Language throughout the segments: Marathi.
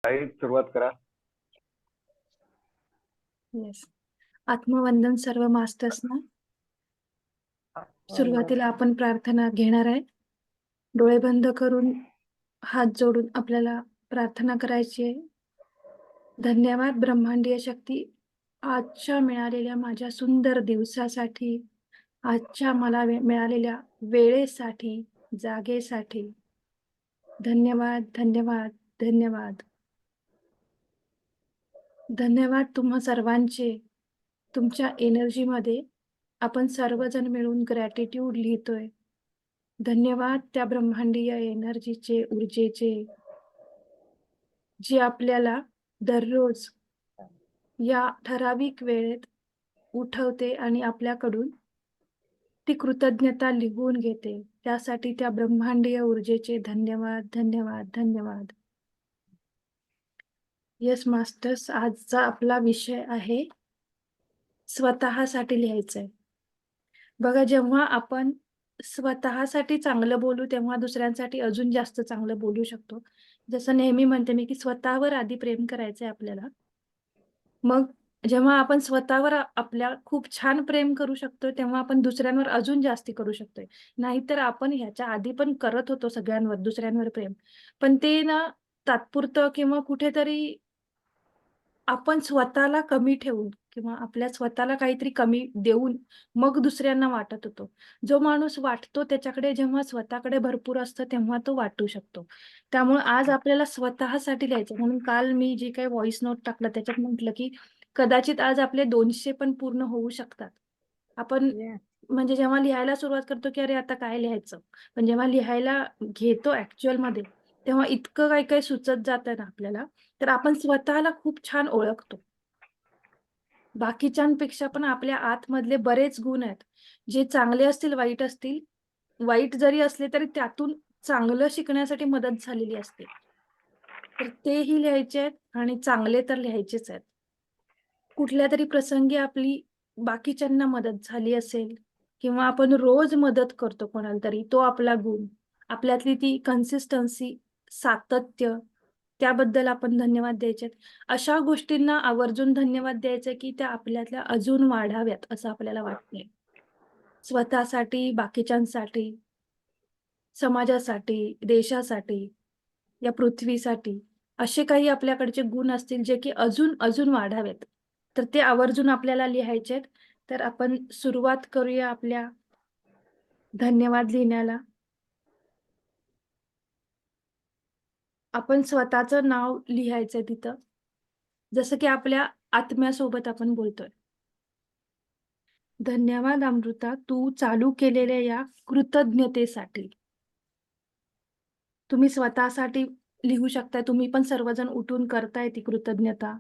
काही सुरुवात करा. येस. आत्मवंदन सर्व मास्टर्सना. सुरुवातीला आपण प्रार्थना घेणार आहे. डोळे बंद करून हात जोडून आपल्याला प्रार्थना करायची आहे. धन्यवाद ब्रह्मांडीय शक्ती, आजच्या मिळालेल्या माझ्या सुंदर दिवसासाठी, आजच्या मला मिळालेल्या वेळेसाठी, जागेसाठी. धन्यवाद, धन्यवाद, धन्यवाद. धन्यवाद तुम्हा सर्वांचे. तुमच्या एनर्जीमध्ये आपण सर्वजण मिळून ग्रॅटिट्यूड लिहितोय. धन्यवाद त्या ब्रह्मांडीय एनर्जीचे, ऊर्जेचे, जी आपल्याला दररोज या ठराविक वेळेत उठवते आणि आपल्याकडून ती कृतज्ञता लिहून घेते. त्यासाठी त्या ब्रह्मांडीय ऊर्जेचे धन्यवाद, धन्यवाद, धन्यवाद. येस मास्टर्स, आजचा आपला विषय आहे स्वतःसाठी लिहायचंय. बघा, जेव्हा आपण स्वतःसाठी चांगलं बोलू तेव्हा दुसऱ्यांसाठी अजून जास्त चांगलं बोलू शकतो. जसं नेहमी म्हणते मी की स्वतःवर आधी प्रेम करायचंय आपल्याला. मग जेव्हा आपण स्वतःवर आपल्या खूप छान प्रेम करू शकतो तेव्हा आपण दुसऱ्यांवर अजून जास्ती करू शकतोय. नाहीतर आपण ह्याच्या आधी पण करत होतो सगळ्यांवर, दुसऱ्यांवर प्रेम, पण ते ना तात्पुरतं किंवा कुठेतरी आपण स्वतःला कमी ठेवून किंवा आपल्या स्वतःला काहीतरी कमी देऊन मग दुसऱ्यांना वाटत होतो. जो माणूस वाटतो त्याच्याकडे जेव्हा स्वतःकडे भरपूर असतं तेव्हा तो वाटू शकतो. त्यामुळे आज आपल्याला स्वतःसाठी लिहायचं. म्हणून काल मी जे काही व्हॉइस नोट टाकलं त्याच्यात म्हटलं की कदाचित आज आपले 200 पण पूर्ण होऊ शकतात. आपण म्हणजे जेव्हा लिहायला सुरुवात करतो की अरे आता काय लिहायचं, पण जेव्हा लिहायला घेतो ऍक्च्युअल मध्ये तेव्हा इतकं काही काही सुचत जातं ना आपल्याला, तर आपण स्वतःला खूप छान ओळखतो. बाकीच्यांपेक्षा पण आपल्या आतमधले बरेच गुण आहेत, जे चांगले असतील, वाईट असतील. वाईट जरी असले तरी त्यातून चांगलं शिकण्यासाठी मदत झालेली असते. तर तेही लिहायचे आहेत आणि चांगले तर लिहायचेच आहेत. कुठल्या तरी प्रसंगी आपली बाकीच्यांना मदत झाली असेल किंवा आपण रोज मदत करतो कोणाला तरी, तो आपला गुण. आपल्यातली ती कन्सिस्टन्सी, सातत्य, त्याबद्दल आपण धन्यवाद द्यायचे. अशा गोष्टींना आवर्जून धन्यवाद द्यायचे की त्या आपल्यातल्या अजून वाढाव्यात असं आपल्याला वाटतंय. स्वतःसाठी, बाकीच्यांसाठी, समाजासाठी, देशासाठी, या पृथ्वीसाठी असे काही आपल्याकडचे गुण असतील जे की अजून अजून वाढावेत, तर ते आवर्जून आपल्याला लिहायचेत. तर आपण सुरुवात करूया आपल्या धन्यवाद लिहिण्याला. आपण स्वतःचं नाव लिहायचंय तिथं, जसं की आपल्या आत्म्यासोबत आपण बोलतोय. धन्यवाद अमृता, तू चालू केलेल्या या कृतज्ञतेसाठी. तुम्ही स्वतःसाठी लिहू शकताय. तुम्ही पण सर्वजण उठून करताय ती कृतज्ञता.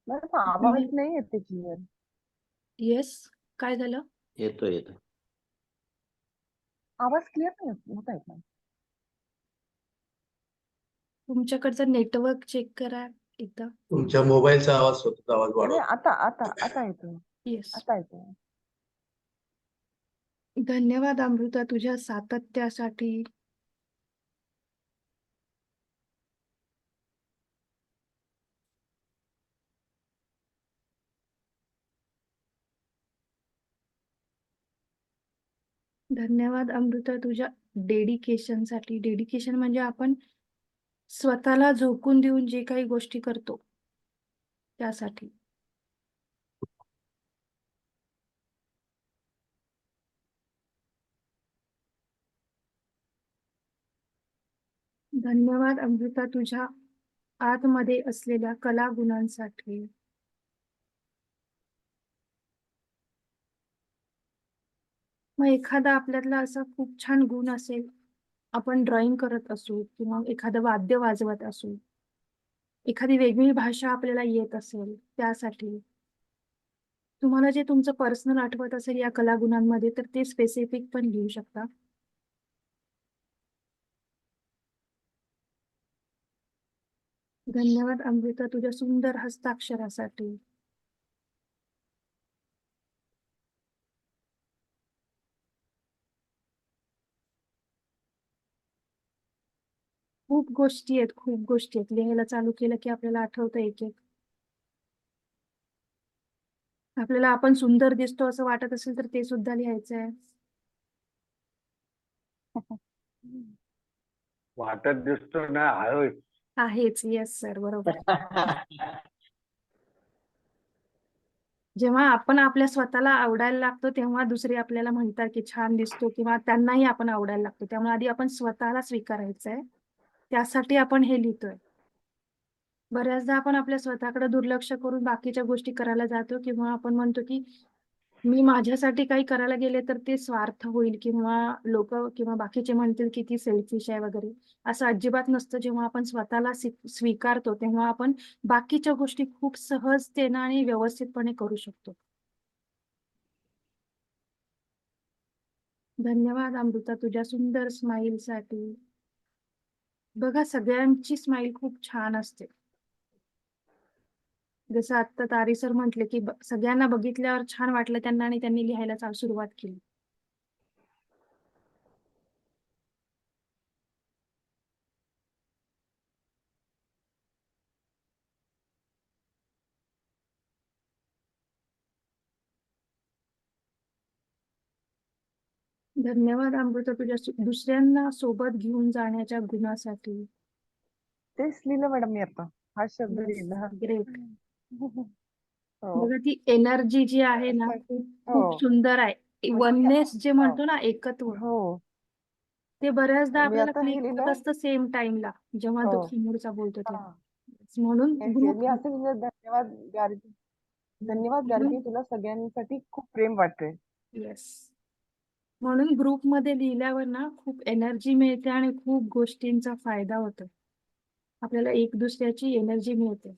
आवाज नाही येते क्लिअर. येस, काय झालं? येतोय. आवाज क्लिअर नव्हता येत नाही. तुमच्याकडचं नेटवर्क चेक करा एकदा. तुमच्या मोबाईलचा आवाज स्वतःचा आवाज नाही, वाढवा. आता येतो. येस. आता येतो. धन्यवाद अमृता तुझ्या सातत्यासाठी. धन्यवाद अमृता तुझ्या डेडिकेशनसाठी. डेडिकेशन म्हणजे आपण स्वतःला झोकून देऊन जे काही गोष्टी करतो त्यासाठी. धन्यवाद अमृता तुझ्या आतमध्ये असलेल्या कला गुणांसाठी. मग एखादा आपल्यातला असा खूप छान गुण असेल, आपण ड्रॉइंग करत असू किंवा एखादं वाद्य वाजवत असू, एखादी वेगळी भाषा आपल्याला येत असेल, त्यासाठी. तुम्हाला जे तुमचं पर्सनल आठवत असेल या कलागुणांमध्ये, तर ते स्पेसिफिक पण लिहू शकता. धन्यवाद अमृता तुझ्या सुंदर हस्ताक्षरासाठी. खूप गोष्टी आहेत, खूप गोष्टी आहेत. लिहायला चालू केलं की आपल्याला आठवतं एक-एक. आपल्याला आपण सुंदर दिसतो असं वाटत असेल तर ते सुद्धा लिहायचं आहे. वाटत दिसतो ना आहे. आहेच. येस सर, बरोबर. जेव्हा आपण आपल्या स्वतःला आवडायला लागतो तेव्हा दुसरे आपल्याला म्हणतात की छान दिसतो किंवा त्यांनाही आपण आवडायला लागतो. त्यामुळे आधी आपण स्वतःला स्वीकारायचं आहे. त्यासाठी आपण हे लिहितोय. बऱ्याचदा आपण आपल्या स्वतःकडे दुर्लक्ष करून बाकीच्या गोष्टी करायला जातो किंवा आपण म्हणतो की मी माझ्यासाठी काही करायला गेले तर ते स्वार्थ होईल किंवा लोकं किंवा बाकीचे म्हणतील की ती सेल्फिश आहे वगैरे. असं अजिबात नसतं. जेव्हा आपण स्वतःला स्वीकारतो तेव्हा आपण बाकीच्या गोष्टी खूप सहजतेनं आणि व्यवस्थितपणे करू शकतो. धन्यवाद अमृता तुझ्या सुंदर स्माईलसाठी. बघा सगळ्यांची स्माईल खूप छान असते. जसं आत्ता तारे सर म्हटले की सगळ्यांना बघितल्यावर छान वाटलं त्यांना आणि त्यांनी लिहायला सुरुवात केली. धन्यवाद अमृता तुझ्या दुसऱ्यांना सोबत घेऊन जाण्याच्या गुणासाठी. तेच लिहिलं मॅडम मी आता. हा शब्द लिहिला. ग्रेट. हो. बघा ती एनर्जी जी आहे ना खूप खूप हो. सुंदर आहे. वननेस जे हो. म्हणतो ना एकत्व हो. ते बऱ्याचदा मी आपल्याला आता हे क्लिक होत लिहिलं. असतं सेम टाइमला जेव्हा तो हो. समोरचा बोलतो हा. तेव्हा. म्हणून Yes, yes. मी असं लिहिलं, धन्यवाद गार्गी तुला सगळ्यांसाठी खूप प्रेम वाटते. येस. म्हणून ग्रुपमध्ये लिहिल्यावर ना खूप एनर्जी मिळते आणि खूप गोष्टींचा फायदा होतो. आपल्याला एक दुसऱ्याची एनर्जी मिळते.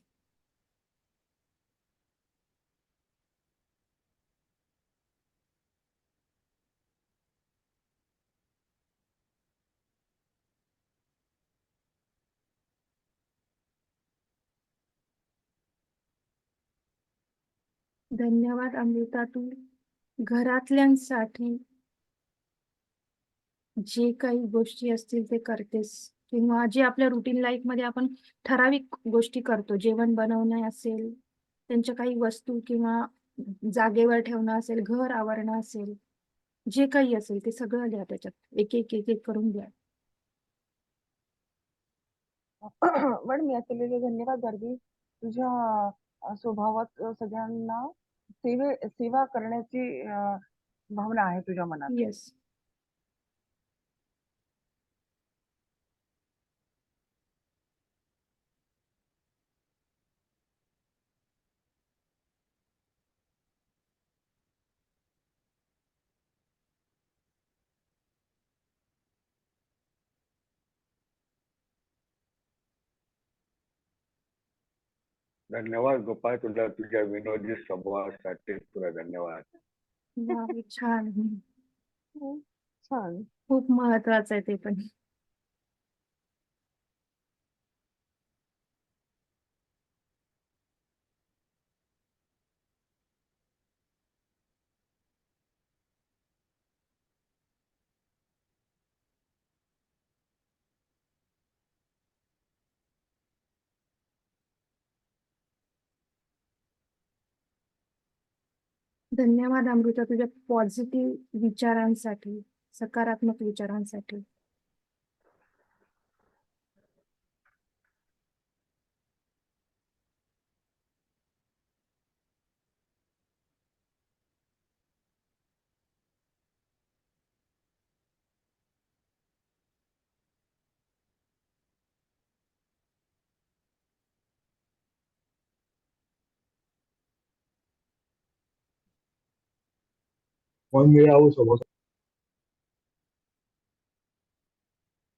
धन्यवाद अमृता तू घरातल्यांसाठी जे काही गोष्टी असतील ते करतेस किंवा जे आपल्या रुटीन लाईफ मध्ये आपण ठराविक गोष्टी करतो जेवण बनवणे असेल त्यांच्या काही वस्तू किंवा जागेवर ठेवणं असेल घर आवरणं असेल जे काही असेल ते सगळं लिहा त्याच्यात एक एक एक एक करून द्या. पण मी असं लिहिलं, धन्यवाद गार्गी तुझ्या स्वभावात सगळ्यांना सेवा करण्याची भावना आहे तुझ्या मनात. येस. धन्यवाद गोपाळ तुला तुझ्या विनोदी स्वभावासाठी तुला धन्यवाद. वा, छान. छान. खूप महत्वाचं आहे ते पण. धन्यवाद अमृता तुझ्या पॉझिटिव्ह विचारांसाठी सकारात्मक विचारांसाठी. मन मिळावं सोबत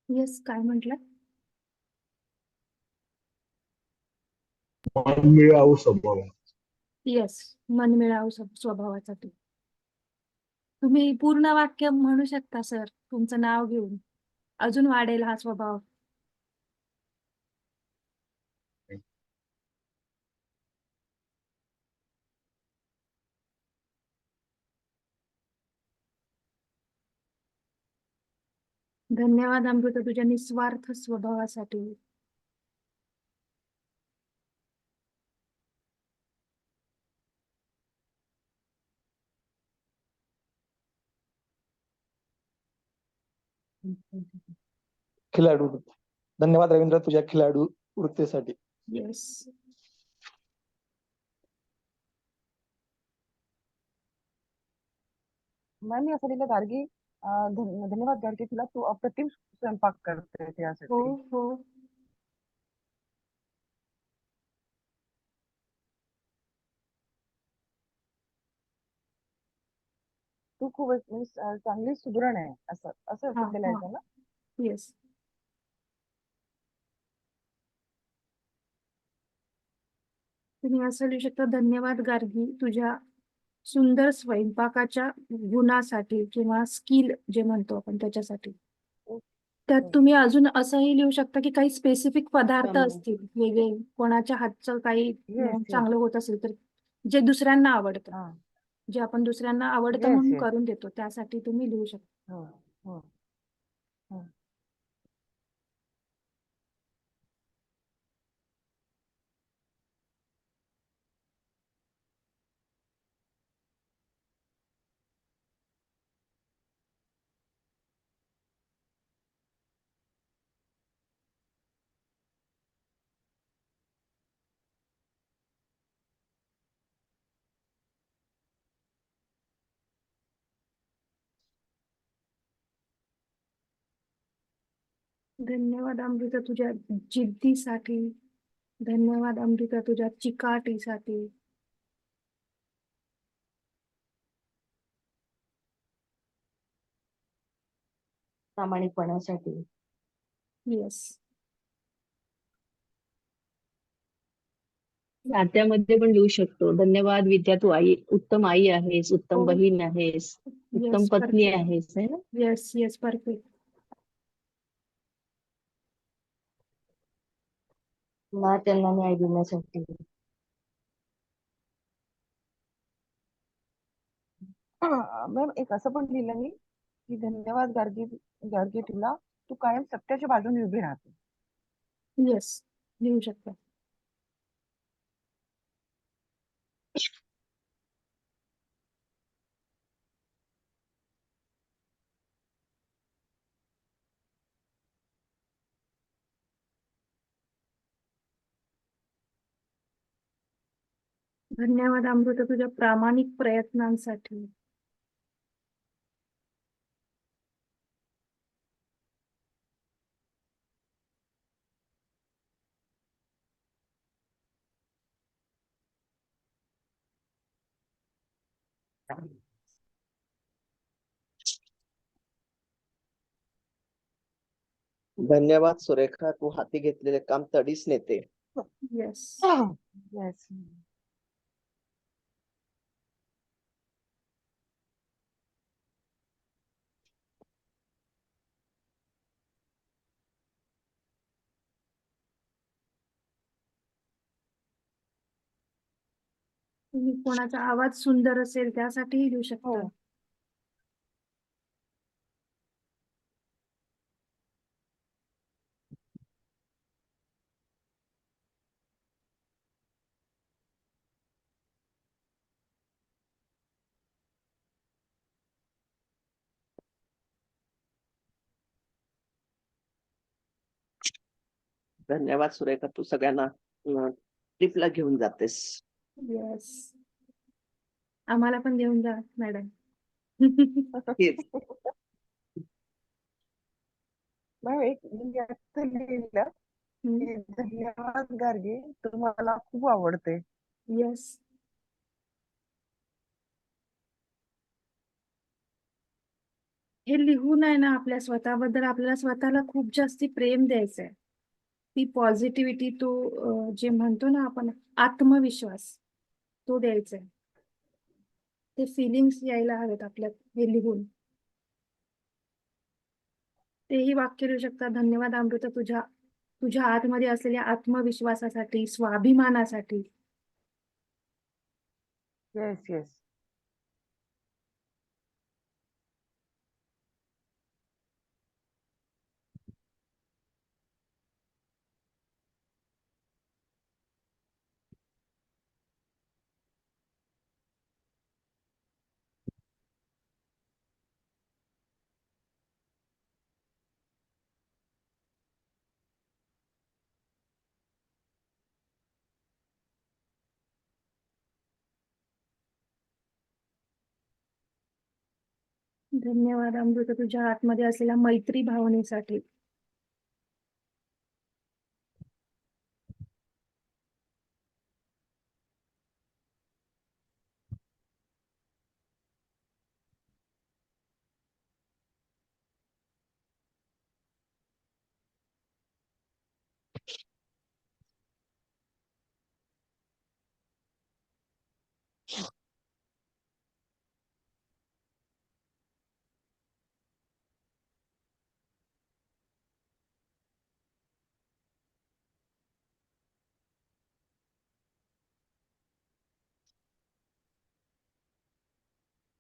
येस, काय म्हटलं? मन मिळावं स्वभाव येस, मनमिळाऊ स्वभावासाठी. तुम्ही पूर्ण वाक्य म्हणू शकता सर तुमचं नाव घेऊन. अजून वाढेल हा स्वभाव. धन्यवाद अमृता तुझ्या निस्वार्थ स्वभावासाठी. खिलाडू. धन्यवाद रवींद्र तुझ्या खिलाडू वृत्तीसाठी. येस. मॅम मी असं लिहिलं गार्गी धन्यवाद गार्गी तुला तू अप्रतिम स्वयंपाक करते हो त्यासाठी. हो. तू खूप चांगली सुदृढ आहे असं असं हा सध्या हा. लिहायचं ना. येस. तुम्ही असं लिहू शकता धन्यवाद गार्गी तुझ्या सुंदर स्वयंपाकाच्या गुणासाठी किंवा स्किल जे म्हणतो आपण त्याच्यासाठी. त्यात तुम्ही अजून असंही लिहू शकता की काही स्पेसिफिक पदार्थ असतील वेगळे कोणाच्या हातचं काही येस येस चांगलं होत असेल तर जे दुसऱ्यांना आवडतं हा जे आपण दुसऱ्यांना आवडतं येस म्हणून येस करून देतो त्यासाठी तुम्ही लिहू शकता. हो हो हो. धन्यवाद अमृता तुझ्या जिद्दीसाठी. धन्यवाद अमृता तुझ्या चिकाटीसाठी. प्रामाणिकपणासाठी. येस. नात्यामध्ये पण लिहू शकतो. धन्यवाद विद्या तू उत्तम आई आहेस, उत्तम हो. बहीण आहेस, उत्तम येस पत्नी परफेक्ट. आहेस है ना. Yes yes perfect. ना त्यांना न्याय देण्यासाठी. मॅम एक असं पण लिहिलं मी की धन्यवाद गार्गी गार्गी तुला तू कायम सत्याच्या बाजूने उभी राहते. येस लिहू शकता. धन्यवाद अमृता तुझ्या प्रामाणिक प्रयत्नांसाठी. धन्यवाद सुरेखा तू हाती घेतलेले काम तडीस नेते. येस. येस तुम्ही कोणाचा आवाज सुंदर असेल त्यासाठीही लिहू शकता. हो. धन्यवाद सुरेखा तू सगळ्यांना ट्रिपला घेऊन जातेस. येस. आम्हाला पण घेऊन जा मॅडम. तेच. मॅम एक मी असं लिहिलं की धन्यवाद गार्गी तू मला खूप आवडते. येस. हे लिहून आहे ना आपल्या स्वतःबद्दल आपल्याला स्वतःला खूप जास्ती प्रेम द्यायचंय. ती पॉझिटिव्हिटी तो जे म्हणतो ना आपण आत्मविश्वास तो द्यायचा आहे. ते फिलिंग्स यायला हवेत आपल्यात हे लिहून. तेही वाक्य लिहू शकता धन्यवाद अमृता तुझ्या तुझ्या आतमध्ये असलेल्या आत्मविश्वासासाठी स्वाभिमानासाठी. येस येस धन्यवाद अमृता तुझ्या आतमध्ये असलेल्या मैत्री भावनेसाठी.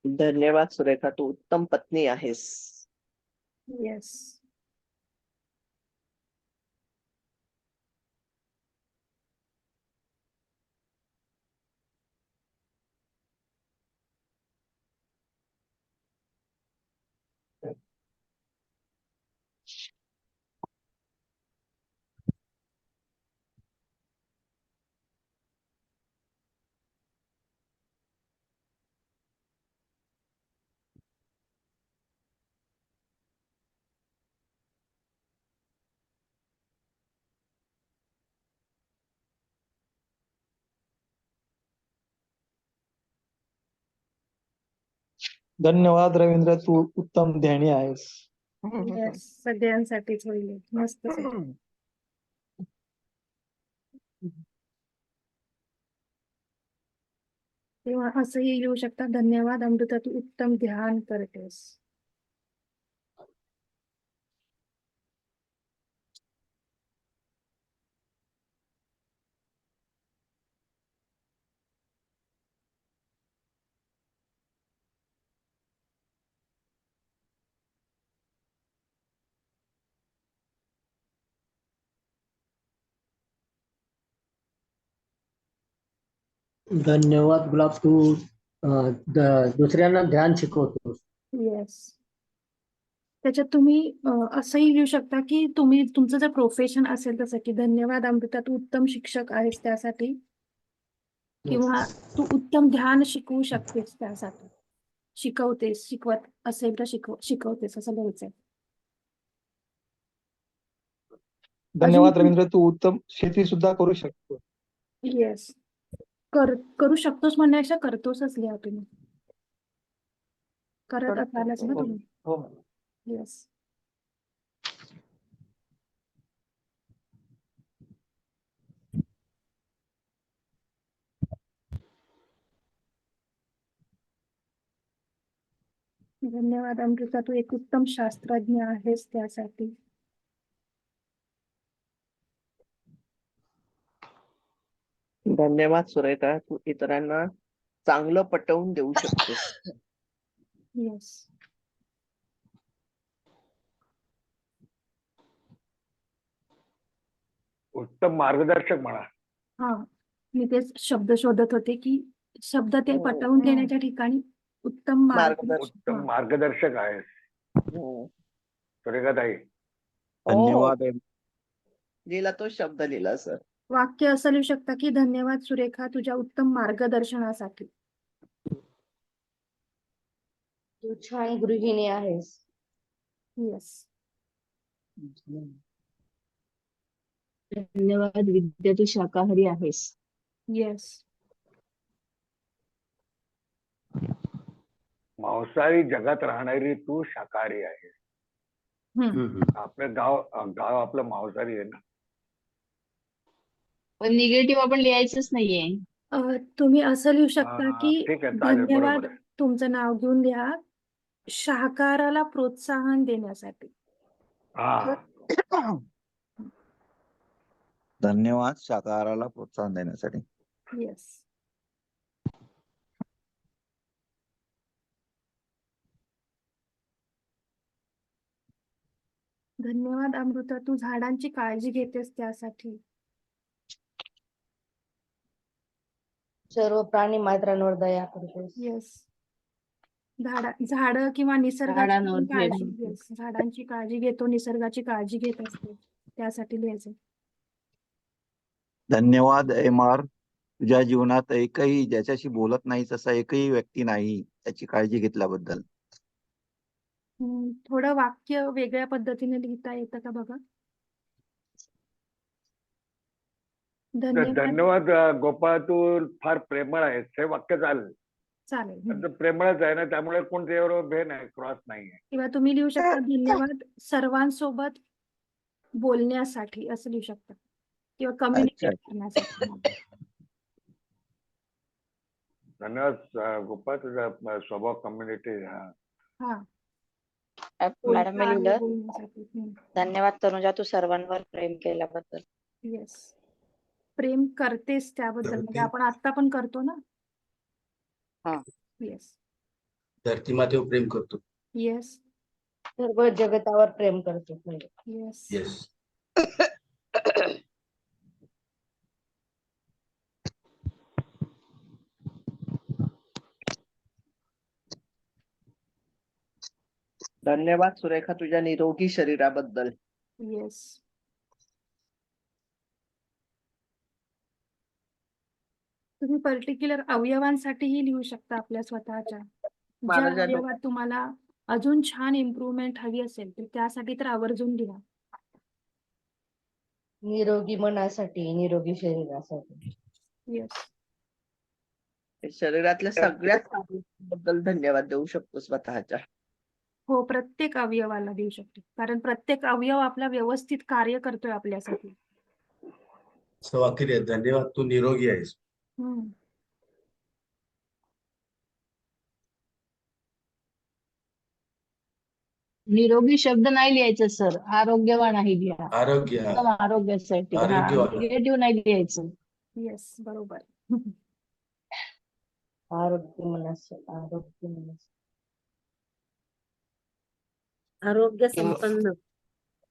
धन्यवाद सुरेखा, तू उत्तम पत्नी आहेस. येस. धन्यवाद रवींद्र, तू उत्तम ध्यानी आहेस. येस. सगळ्यांसाठीच होईल. मस्त तेव्हा असंही लिहू शकता, धन्यवाद अमृता तू उत्तम ध्यान करतेस. धन्यवाद गुलाब, तू दुसऱ्यांना ध्यान शिकवतो. येस. त्याच्यात तुम्ही असंही लिहू शकता की तुम्ही तुमचं जर प्रोफेशन असेल तसं की धन्यवाद अमृता तू उत्तम शिक्षक आहेस त्यासाठी, किंवा तू उत्तम ध्यान शिकवू शकतेस त्यासाठी, शिकवतेस, शिकवत असेल तर शिकवतेस असं लिहायचंय. धन्यवाद रवींद्र, तू उत्तम शेती सुद्धा करू शकतो. येस. करू शकतोस म्हणण्यापेक्षा करतोसच लिहा तुम्ही. करत असालच ना तुम्ही. हो. येस. धन्यवाद अमृता तू एक उत्तम शास्त्रज्ञ आहेस त्यासाठी. धन्यवाद सुरेखा, तू इतरांना चांगलं पटवून देऊ शकतेस. येस. उत्तम मार्गदर्शक म्हणा. हा, मी तेच शब्द शोधत होते की शब्द ते पटवून देण्याच्या ठिकाणी उत्तम उत्तम मार्गदर्शक आहेस सुरेखाताई. धन्यवाद. लिहिला तो शब्द लिहिला सर. वाक्य असं लिहू शकता की धन्यवाद सुरेखा तुझ्या उत्तम मार्गदर्शनासाठी. तू छान गृहिणी आहेस. येस. धन्यवाद विद्या तू शाकाहारी आहेस. येस. मांसाहारी जगात राहणारी तू शाकाहारी आहेस. आपलं गाव आपलं मांसाहारी आहे ना. पण निगेटिव्ह आपण लिहायचंच नाहीये. तुम्ही असं लिहू शकता की ठीक आहे, चालेल, धन्यवाद बरोबर आहे. तुमचं नाव घेऊन लिहा शाकाहाराला प्रोत्साहन देण्यासाठी. धन्यवाद शाकाहाराला प्रोत्साहन देण्यासाठी. येस. धन्यवाद अमृता तू झाडांची काळजी घेतेस त्यासाठी. सर्व प्राणी मात्रांवर दया करतेस. येस. झाड किंवा झाडांवर निसर्गाची काळजी. प्रेम. येस. झाडांची काळजी घेतो, निसर्गाची काळजी घेत असतो त्यासाठी लिहायचं. धन्यवाद MR, तुझ्या जीवनात एकही ज्याच्याशी बोलत नाहीस असा एकही व्यक्ती नाही, त्याची काळजी घेतल्याबद्दल. थोडं वाक्य वेगळ्या पद्धतीने लिहिता येतं का बघा. तर धन्यवाद. धन्यवाद गोपाळ, तू फार प्रेमळ आहेस, हे वाक्य चालेल. चालेल. पण ते प्रेमळच आहे ना, त्यामुळे कोण त्याच्याबरोबर भे नाही, क्रॉस नाहीये. किंवा तुम्ही लिहू शकता धन्यवाद सर्वांसोबत बोलण्यासाठी असं लिहू शकता किंवा कम्युनिकेट करण्यासाठी. धन्यवाद गोपाळ, तुझा स्वभाव कम्युनिटी. हा मॅडम मी लिहिलं बोलण्यासाठी. धन्यवाद तनुजा तू सर्वांवर प्रेम केल्याबद्दल. येस, प्रेम करतेस त्याबद्दल, म्हणजे आपण आता पण करतो ना. हा. येस धरती मातेवर प्रेम करतो. येस सर्व जगतावर प्रेम करतो. येस. येस. धन्यवाद सुरेखा तुझ्या निरोगी शरीराबद्दल. येस. तुम्ही पर्टिक्युलर अवयवांसाठीही लिहू शकता आपल्या स्वतःच्या. ज्या माझ्या अवयवात तुम्हाला अजून छान इम्प्रूव्हमेंट हवी असेल तर त्यासाठी तर आवर्जून लिहा. निरोगी मनासाठी, निरोगी शरीरासाठी. येस. शरीरातल्या सगळ्याच बद्दल धन्यवाद देऊ शकतो स्वतःच्या. हो, प्रत्येक अवयवाला देऊ शकतो, कारण प्रत्येक अवयव आपला व्यवस्थित कार्य करतोय आपल्यासाठी. असं वाक्य लिहा, धन्यवाद तू निरोगी आहेस. हम्म. निरोगी शब्द नाही लिहायचं सर, आरोग्यवान आहे लिहा. आरोग्य. उत्तम आरोग्यासाठी. हा, आरोग्यवान. निगेटिव्ह नाही लिहायचं. येस, बरोबर. आरोग्य मनासाठी, आरोग्य मनासाठी. आरोग्य संपन्न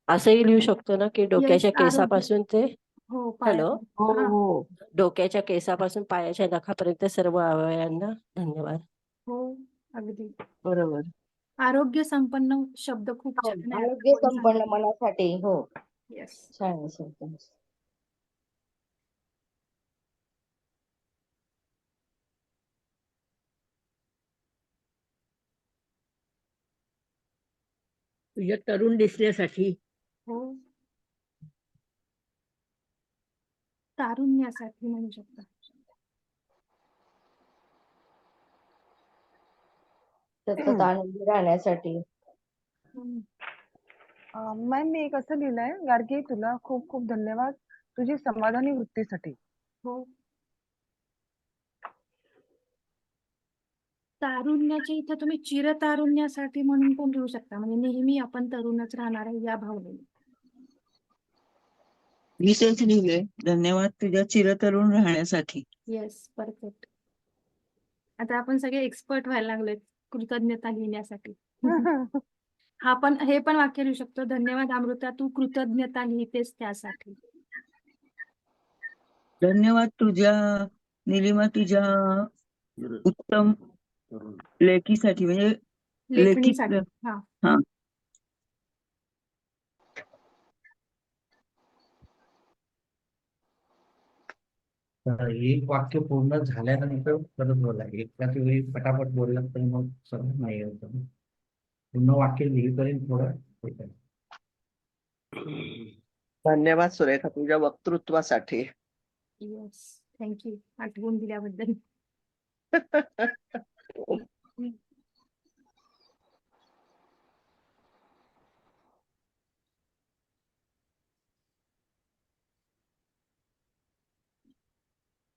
असंही लिहू शकतो ना, की डोक्याच्या आरोग्य. केसापासून ते हो, हॅलो हो हा. हो. डोक्याच्या केसापासून पायाच्या नखापर्यंत सर्व अवयवांना धन्यवाद. हो, अगदी बरोबर. आरोग्य संपन्न शब्द खूप छान आहे. आरोग्य संपन्न मनासाठी. हो, येस. छान आहे शब्द. तुझ्या तरुण दिसण्यासाठी. हो, तारुण्यासाठी म्हणू शकता. सतत आनंदी राहण्यासाठी. मॅम मी एक असं लिहिलंय, गार्गी तुला खूप खूप धन्यवाद तुझी समाधानी वृत्तीसाठी. हो, तारुण्याच्या इथे तुम्ही चिरतारुण्यासाठी म्हणून पण लिहू शकता, म्हणजे नेहमी आपण तरुणच राहणार आहे या भावनेने. मी तेच लिहिलंय, धन्यवाद तुझ्या चिरतरुण राहण्यासाठी. Yes, perfect. आता आपण सगळे एक्सपर्ट व्हायला लागलोय कृतज्ञता लिहिण्यासाठी. हे पण वाक्य लिहू शकतो, धन्यवाद अमृता तू कृतज्ञता लिहितेस त्यासाठी. धन्यवाद तुझ्या निलिमा तुझ्या उत्तम लेखीसाठी, म्हणजे लेखणीसाठी. हा. हा. एक वाक्य पूर्ण झाल्यानंतर परत बोला. एकाच वेळी पटापट बोलला तर मग समज नाही येत. पूर्ण वाक्य लिहिपर्यंत थोडं हे करा. धन्यवाद सुरेखा तुझ्या वक्तृत्वासाठी. येस, थँक्यू आठवून दिल्याबद्दल.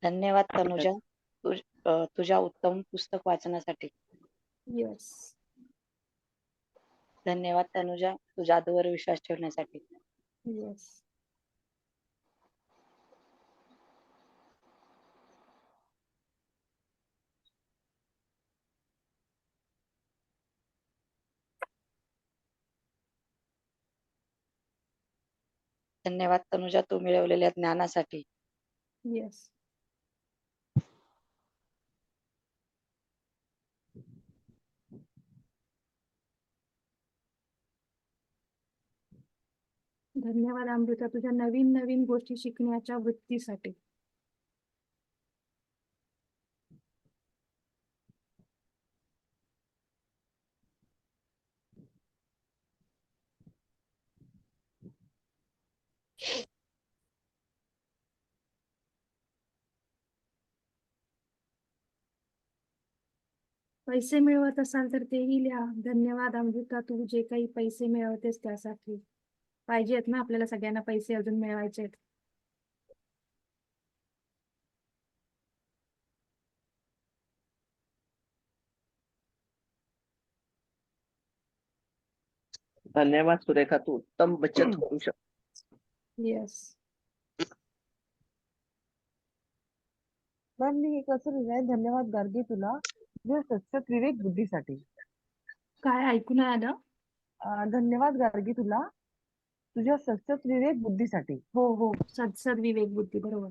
धन्यवाद तनुजा तुझ्या उत्तम पुस्तक वाचनासाठी. येस. धन्यवाद तनुजा तू जादूवर विश्वास ठेवण्यासाठी. येस. धन्यवाद तनुजा तू मिळवलेल्या ज्ञानासाठी. येस. धन्यवाद अमृता तुझ्या नवीन नवीन गोष्टी शिकण्याच्या वृत्तीसाठी. पैसे मिळवत असाल तर तेही लिहा. धन्यवाद अमृता, तू जे काही पैसे मिळवतेस त्यासाठी. पाहिजेत ना आपल्याला सगळ्यांना पैसे अजून मिळवायचे आहेत. धन्यवाद सुरेखा, तू उत्तम बचत करू शकतो. येस. मॅम मी एक असं लिहिलंय, धन्यवाद गार्गी तुला तुझ्या सतत विवेक बुद्धीसाठी. काय ऐकू नाही आलं? धन्यवाद गार्गी तुला तुझ्या सतत विवेक बुद्धीसाठी. हो हो, सदसद विवेक बुद्धी, बरोबर.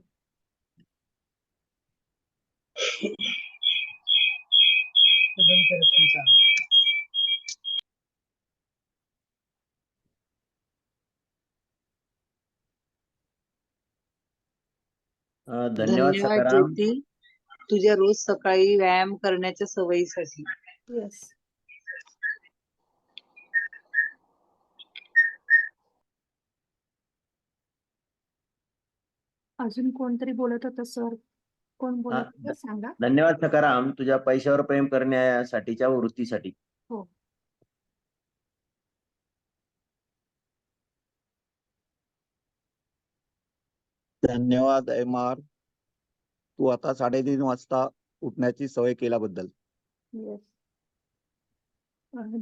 धन्यवाद सकाराम. ज्योती तुझ्या रोज सकाळी व्यायाम करण्याच्या सवयीसाठी. येस. अजून कोणतरी बोलत होतं सर, कोण बोलत होतं सांगा. धन्यवाद सकाराम, तुझ्या पैशावर प्रेम करण्यासाठीच्या वृत्तीसाठी. हो. धन्यवाद MR, तू आता 3:30 वाजता उठण्याची सवय केल्याबद्दल. येस.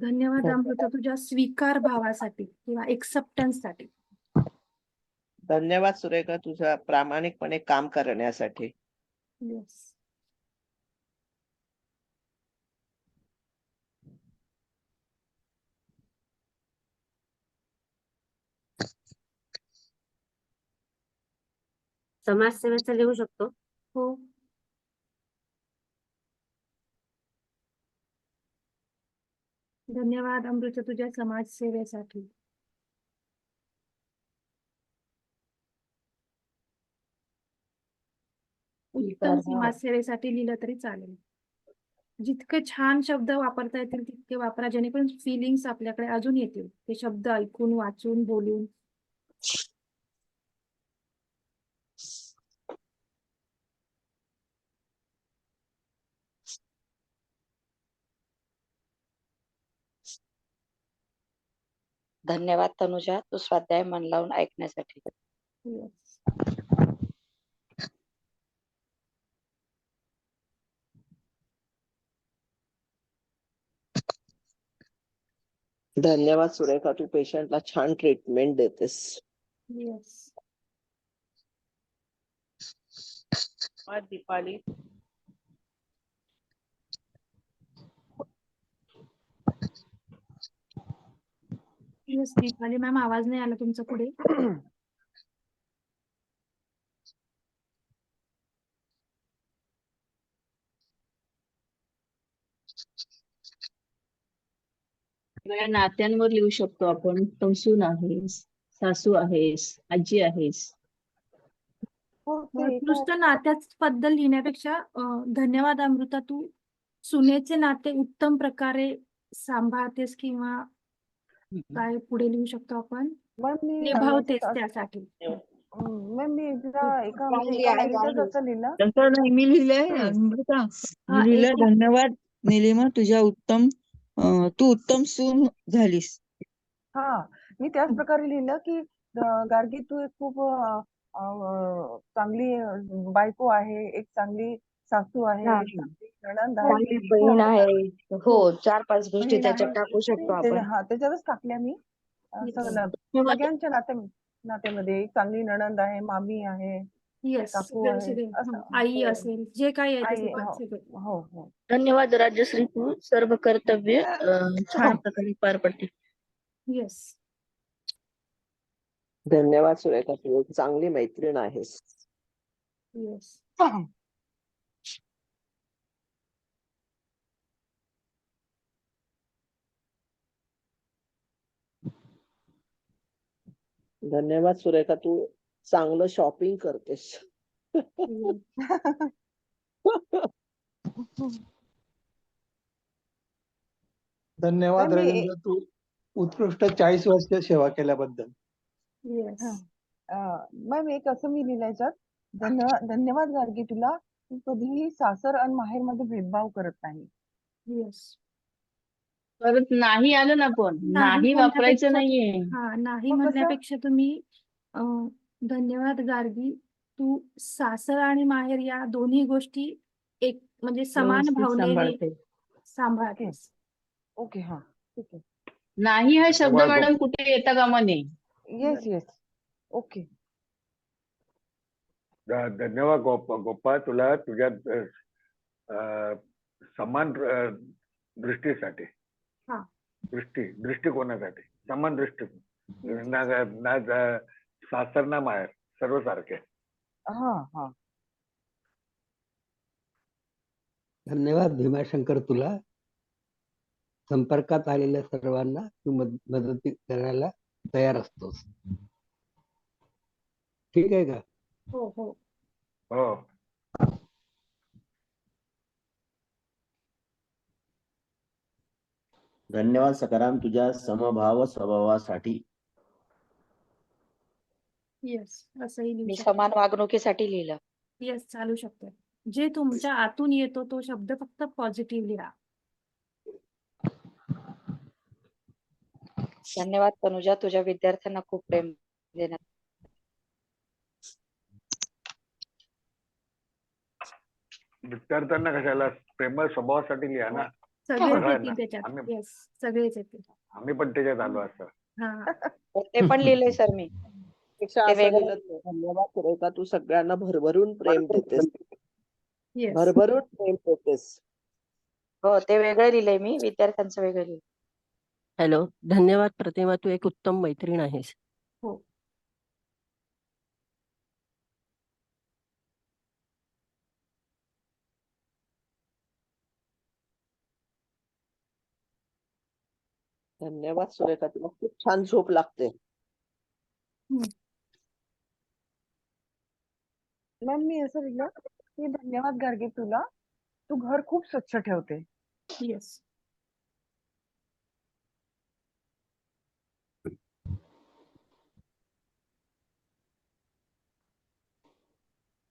धन्यवाद अमृता, तुझ्या स्वीकार भावासाठी किंवा एक्सेप्टन्स साठी. धन्यवाद सुरेखा, तुझ्या प्रामाणिकपणे काम करण्यासाठी. येस. समाजसेवेचं लिहू शकतो. हो. धन्यवाद अमृता, तुझ्या समाजसेवेसाठी. उत्तम समाजसेवेसाठी लिहिलं तरी चालेल. जितके छान शब्द वापरता येतील तितके वापरा, जेणेकरून फिलिंग्स आपल्याकडे अजून येतील, ते शब्द ऐकून, वाचून, बोलून. धन्यवाद तनुजा, तू स्वाध्याय मन लावून ऐकण्यासाठी. येस. धन्यवाद सुरेखा, तू पेशंटला छान ट्रीटमेंट देतेस. Yes. Deepali. Yes Deepali ma'am, आवाज नाही आला तुमचा पुढे. सगळ्या नात्यांवर लिहू शकतो आपण. उत्तम सून आहेस, सासू आहेस, आजी आहेस. हो, ते एका नुसतं नात्याच बद्दल लिहिण्यापेक्षा धन्यवाद अमृता, तू सुनेचे नाते उत्तम प्रकारे सांभाळतेस किंवा काय पुढे लिहू शकतो आपण, मॅम मी निभावतेस त्यासाठी. मॅम मी एका लाईनीतच असं लिहिलं. तसं नाही मी लिहिलंय अमृता. हा, मी लिहिलंय, एक- धन्यवाद निलिमा तुझ्या तू उत्तम सून झालीस. हा, मी त्याच प्रकारे लिहिलं की गार्गी तू एक खूप चांगली बायको आहे, एक चांगली सासू आहे, हा. एक चांगली नणंद चांगली आहे. बहीण आहे. हो, 4-5 गोष्टी बहीण त्याच्यात आहे. टाकू शकतो ते- आपण. हा, त्याच्यातच टाकल्या मी. सगळ्यांच्या नात्यामध्ये एक चांगली नणंद आहे, मामी आहे, येस, काकू सगळे आहे, सगळे. असं. आई हो. असेल, जे काही आहे ते आई, सगळं. सगळं. हो हो. धन्यवाद राजश्री, तू सर्व कर्तव्य छान प्रकारे पार पडते. येस. धन्यवाद सुरेखा, तू एक चांगली मैत्रीण आहेस. येस. धन्यवाद सुरेखा, तू चांगलं शॉपिंग करतेस. धन्यवाद मॅम, मी- रवींद्र, तू उत्कृष्ट 40 वर्ष सेवा केल्याबद्दल. येस. मॅम एक असं मी लिहिलं याच्यात, धन्यवाद गार्गी तुला, तू कधीही सासर आणि माहेर मध्ये भेदभाव करत नाही. येस. परत नाही आलं ना, पण नाही वापरायचं नाहीये. नाही मग कसं? म्हणण्यापेक्षा तुम्ही धन्यवाद गार्गी, तू सासर आणि माहेर या दोन्ही गोष्टी एक म्हणजे समान व्यवस्थित भावनेने सांभाळते. सांभाळतेस. ओके, हा ठीक आहे. नाही हा शब्द धन्यवाद मॅडम कुठे येता कामा नये. Yes yes. ओके. धन्यवाद गोपाळ, तुला तुझ्या समान दृष्टीसाठी, हा. दृष्टिकोनासाठी समान दृष्टिकोन, ना सासर ना माहेर, सर्वसारखे. हा हा. धन्यवाद भीमाशंकर, तुला संपर्कात आलेल्या सर्वांना तू मदत करायला तयार असतोस. ठीक आहे का? हो हो. हो. धन्यवाद सकाराम तुझ्या समभाव स्वभावासाठी. येस, असंही लिहू मी शकतो. समान वागणुकीसाठी लिहिलं. येस, चालू शकतं. जे तुमच्या आतून येतो तो शब्द फक्त पॉझिटिव्ह लिहा. धन्यवाद तनुजा, तुझ्या विद्यार्थ्यांना खूप प्रेम देण्यात. विद्यार्थ्यांना कशाला, प्रेमळ स्वभावासाठी लिहा ना. सगळेच बरं आहे येतील ना. त्याच्यात. आम्ही येस, सगळेच येतील. आम्ही पण त्याच्यात आलो असं. हा. ते पण लिहिलंय सर मी. पेक्षा ते असं वेगळं लिहिलं, धन्यवाद सुरेखा, तू सगळ्यांना भरभरून प्रेम देतेस. येस. भरभरून प्रेम देतेस. हो, ते वेगळं लिहिलंय मी, विद्यार्थ्यांचं वेगळं लिहिलंय. हॅलो, धन्यवाद प्रतिमा, तू एक उत्तम मैत्रीण आहेस. हो. धन्यवाद सुरेखा, तुला खूप छान झोप लागते. मॅम मी असं लिहिलं की धन्यवाद गार्गे तुला, तू घर खूप स्वच्छ ठेवते. येस.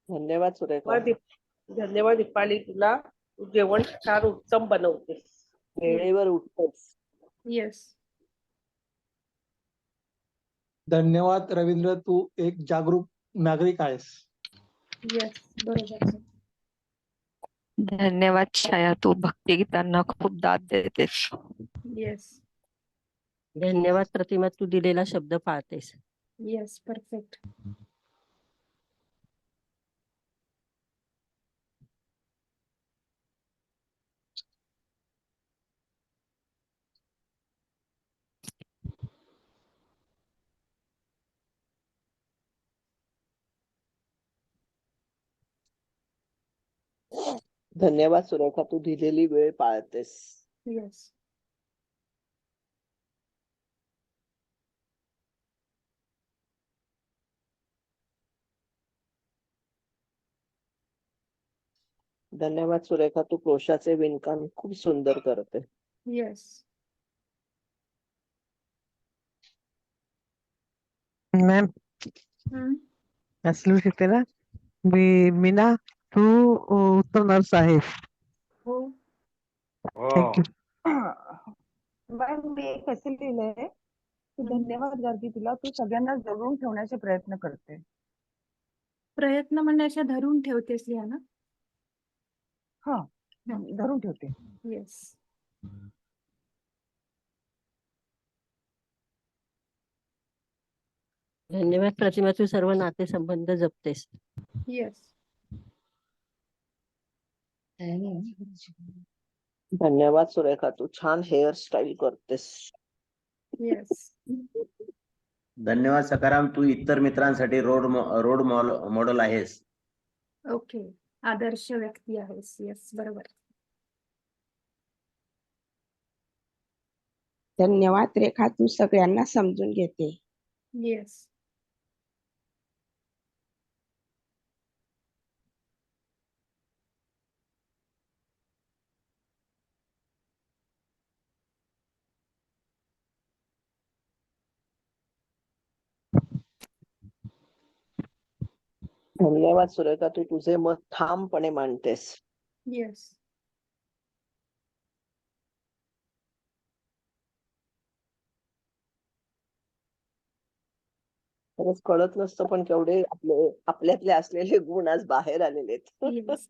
धन्यवाद सुरेखा. धन्यवाद दीपाली, तुला तू जेवण छान उत्तम बनवतेस. वेळेवर उठतेस. येस. धन्यवाद रवींद्र, तू एक जागरूक नागरिक आहेस. येस, बरोबर. धन्यवाद छाया, तू भक्तिगीतांना खूप दाद देतेस. येस. धन्यवाद प्रतिमा, तू दिलेला शब्द पाळतेस. Yes, perfect. धन्यवाद सुरेखा, तू दिलेली वेळ पाळतेस. येस. धन्यवाद सुरेखा, तू क्रोशाचे विणकाम खूप सुंदर करते. येस. मॅम असं लिहू शकते ना, मीना तू उत्तम नर्स आहेस. हो. थँक्यू. मॅम मी एक असं लिहिलंय की धन्यवाद गार्गी तुला, तू सगळ्यांना जवळून ठेवण्याचे प्रयत्न करते. प्रयत्न म्हणजे अशा धरून ठेवतेस लिहा ना. हा, धरून ठेवते. येस. धन्यवाद प्रतिमा, तू सर्व नातेसंबंध जपतेस. येस. धन्यवाद सुरेखा, तू छान हेअरस्टाईल करतेस. येस. धन्यवाद सकाराम, तू इतर मित्रांसाठी रोड मॉडेल आहेस. ओके, आदर्श व्यक्ती आहेस. येस, बरोबर. धन्यवाद रेखा, तू सगळ्यांना समजून घेते. येस. धन्यवाद सुरेखा, तू तुझे मत ठामपणे मांडतेस. येस. खरंच कळत नसतं पण केवढे आपल्यातले असलेले गुण आज बाहेर आलेले आहेत. येस.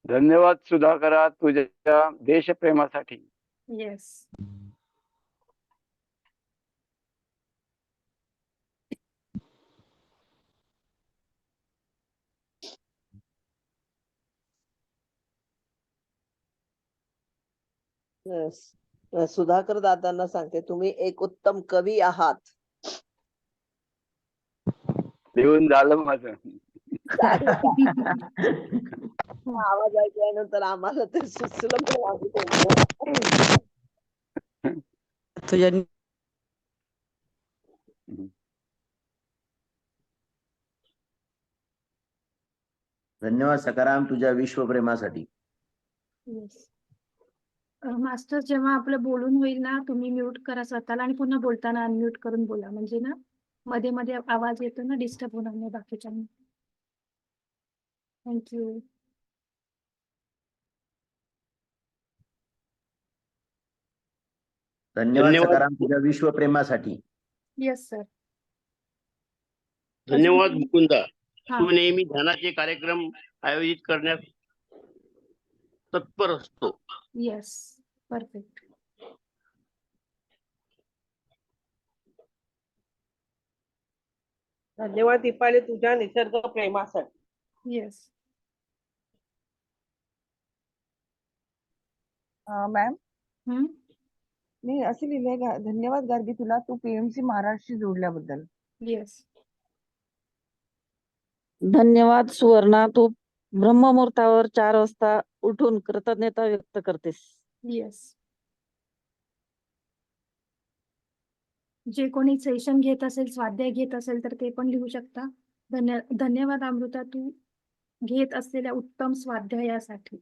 धन्यवाद सुधाकरा तुझ्या देशप्रेमासाठी. येस. Yes. सुधाकर दादांना सांगते तुम्ही एक उत्तम कवी आहात. लिहून झालं माझं. आवाज ऐकल्यानंतर आम्हाला तर सुचलं पण आम्ही बोललो. तुझ्या धन्यवाद सकाराम तुझ्या विश्वप्रेमासाठी. येस. मास्टर जेव्हा आपलं बोलून होईल ना तुम्ही म्यूट करा स्वतःला आणि पुन्हा बोलताना अनम्यूट करून बोला म्हणजे ना मध्ये मध्ये आवाज येतो ना डिस्टर्ब होणार नाही बाकीच्यांना. थँक्यू. धन्यवाद सकाराम तुझ्या विश्वप्रेमासाठी. Yes sir. धन्यवाद मुकुंदा. हा. तू नेहमी ध्यानाचे कार्यक्रम आयोजित करण्यास तत्पर असतो. येस. परफेक्ट. धन्यवाद दीपाली तुझ्या निसर्ग प्रेमासाठी. येस. मॅम हम्म. मी असे लिहिले धन्यवाद गार्गी तुला तू पीएमसी महाराष्ट्रशी जोडल्याबद्दल. येस. धन्यवाद सुवर्णा, तू ब्रह्ममुहूर्तावर 4 वाजता उठून कृतज्ञता व्यक्त करतेस. येस. जे कोणी सेशन घेत असेल स्वाध्याय घेत असेल तर ते पण लिहू शकता. धन्यवाद अमृता तू घेत असलेल्या उत्तम स्वाध्यायासाठी.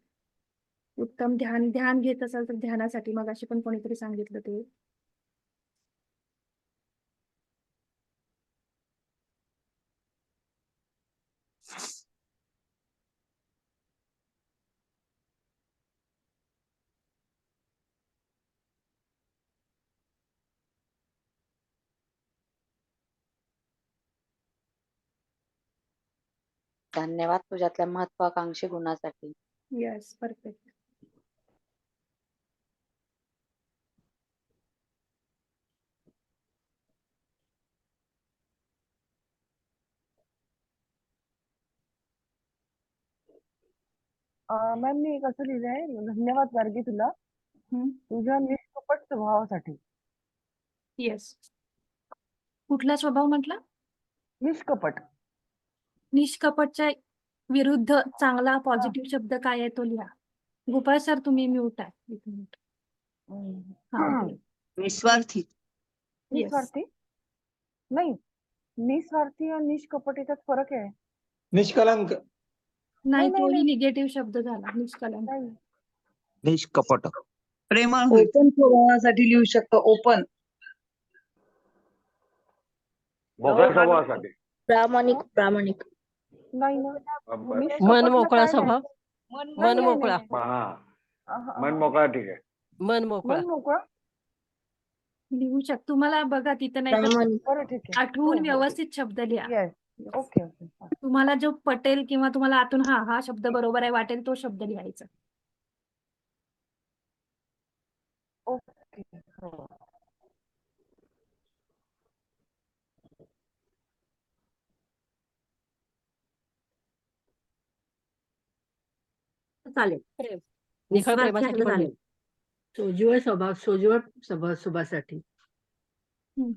उत्तम ध्यान घेत असाल तर ध्यानासाठी मगाशी पण कोणीतरी सांगितलं ते. धन्यवाद तुझ्यातल्या महत्वाकांक्षी गुणासाठी. येस. परफेक्ट. मॅम मी एक असं लिहिलंय धन्यवाद गार्गी तुला तुझ्या निष्कपट स्वभावासाठी. येस. कुठला स्वभाव म्हटला? निष्कपट. निष्कपटच्या विरुद्ध चांगला पॉझिटिव्ह शब्द काय आहे तो लिहा. गोपाळ सर तुम्ही म्यूट आहे. एक मिनिट. हा. निस्वार्थी. येस. निस्वार्थी नाही निस्वार्थी आणि निष्कपट याच्यात फरक आहे. निष्कलंक. नाही नाही, तोही नाही. निगेटिव्ह शब्द झाला निष्कलंक. नाही निष्कपट. प्रेमळ होईल. ओपन स्वभावासाठी लिहू शकतो. ओपन. मोकळ्या स्वभावासाठी. प्रामाणिक. प्रामाणिक. नाही ना निष्कपटला मन काय मोकळा नाही. स्वभाव. नाही, मन नाही, मोकळा. नाही. हा मन मोकळा ठीक आहे. मन मोकळा. मन मोकळा. लिहू शकतो. तुम्हाला बघा तिथं नाही तर प्रामाणिक. बरं ठीक आहे. आठवून हो, हो. व्यवस्थित शब्द लिहा. येस. Okay okay. तुम्हाला जो पटेल किंवा तुम्हाला आतून हा शब्द बरोबर आहे वाटेल तो शब्द लिहायचा. ओके. हो. चालेल. निखळ निस्वार्थी प्रेमासाठी असलं पण चालेल. लिहू. सोज्वळ स्वभावासाठी. हम्म.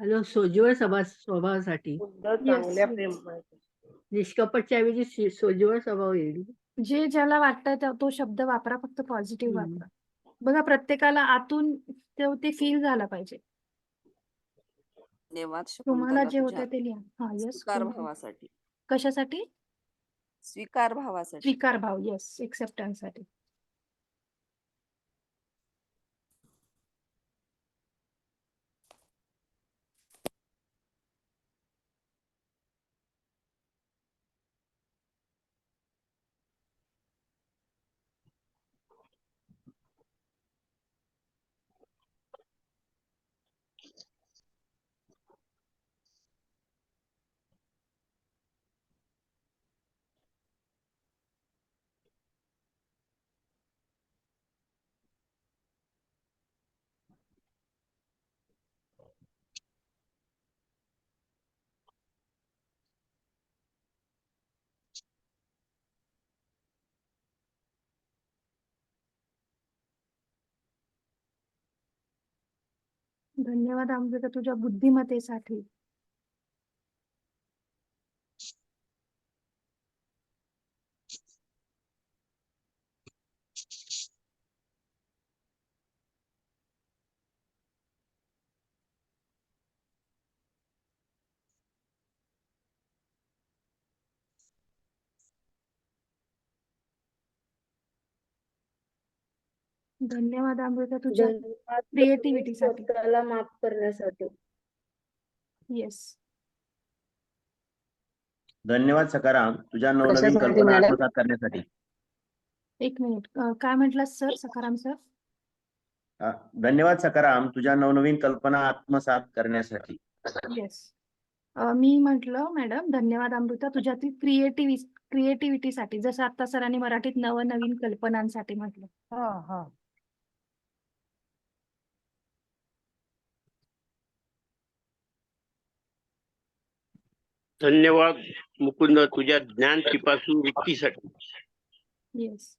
हॅलो, सोज्वळ स्वभावासाठी. शुद्ध चांगल्या प्रेमासाठी. निष्कपटच्या ऐवजी सोज्वळ स्वभाव येईल. जे ज्याला वाटतं तो शब्द वापरा. फक्त पॉझिटिव्ह वापरा. बघा प्रत्येकाला आतून ते फील झाला पाहिजे. धन्यवाद तुम्हाला शकुंतला जे तुझ्या होतं ते लिहा. हा येस. स्वीकार भावासाठी. कशासाठी? स्वीकार भावासाठी. स्वीकार भाव. येस. एक्सेप्टन्स साठी. धन्यवाद अमृता तुझ्या बुद्धिमत्तेसाठी. धन्यवाद अमृता तुझ्या क्रिएटिव्हिटीसाठी. स्वतःला माफ करण्यासाठी. येस. धन्यवाद सकाराम तुझ्या नवनवीन कशासाठी कल्पना मॅडम? आत्मसात करण्यासाठी. एक मिनिट. काय म्हटलं सर? सकाराम सर. धन्यवाद सकाराम तुझ्या नवनवीन कल्पना आत्मसात करण्यासाठी. येस. मी म्हटलं मॅडम धन्यवाद अमृता तुझ्यातील क्रिएटिव्हिटीसाठी, जसं आता सरांनी मराठीत नवनवीन कल्पनांसाठी म्हटलं. हा हा. धन्यवाद मुकुंद तुझ्या ज्ञान पिपासू वृत्तीसाठी. येस.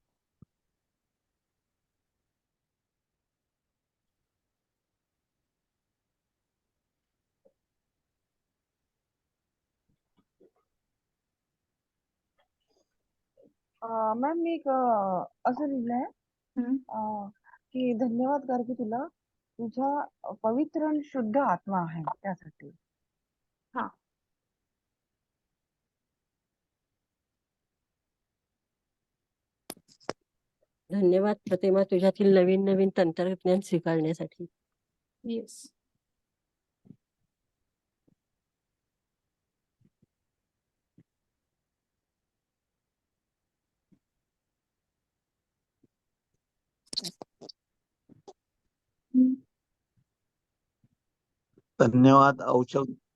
मॅम मी एक असं लिहिलंय की धन्यवाद गार्गी तुला तुझा पवित्र आणि शुद्ध आत्मा आहे त्यासाठी. हा. धन्यवाद प्रतिमा तुझ्यातील नवीन नवीन तंत्रज्ञान स्वीकारण्यासाठी. येस. धन्यवाद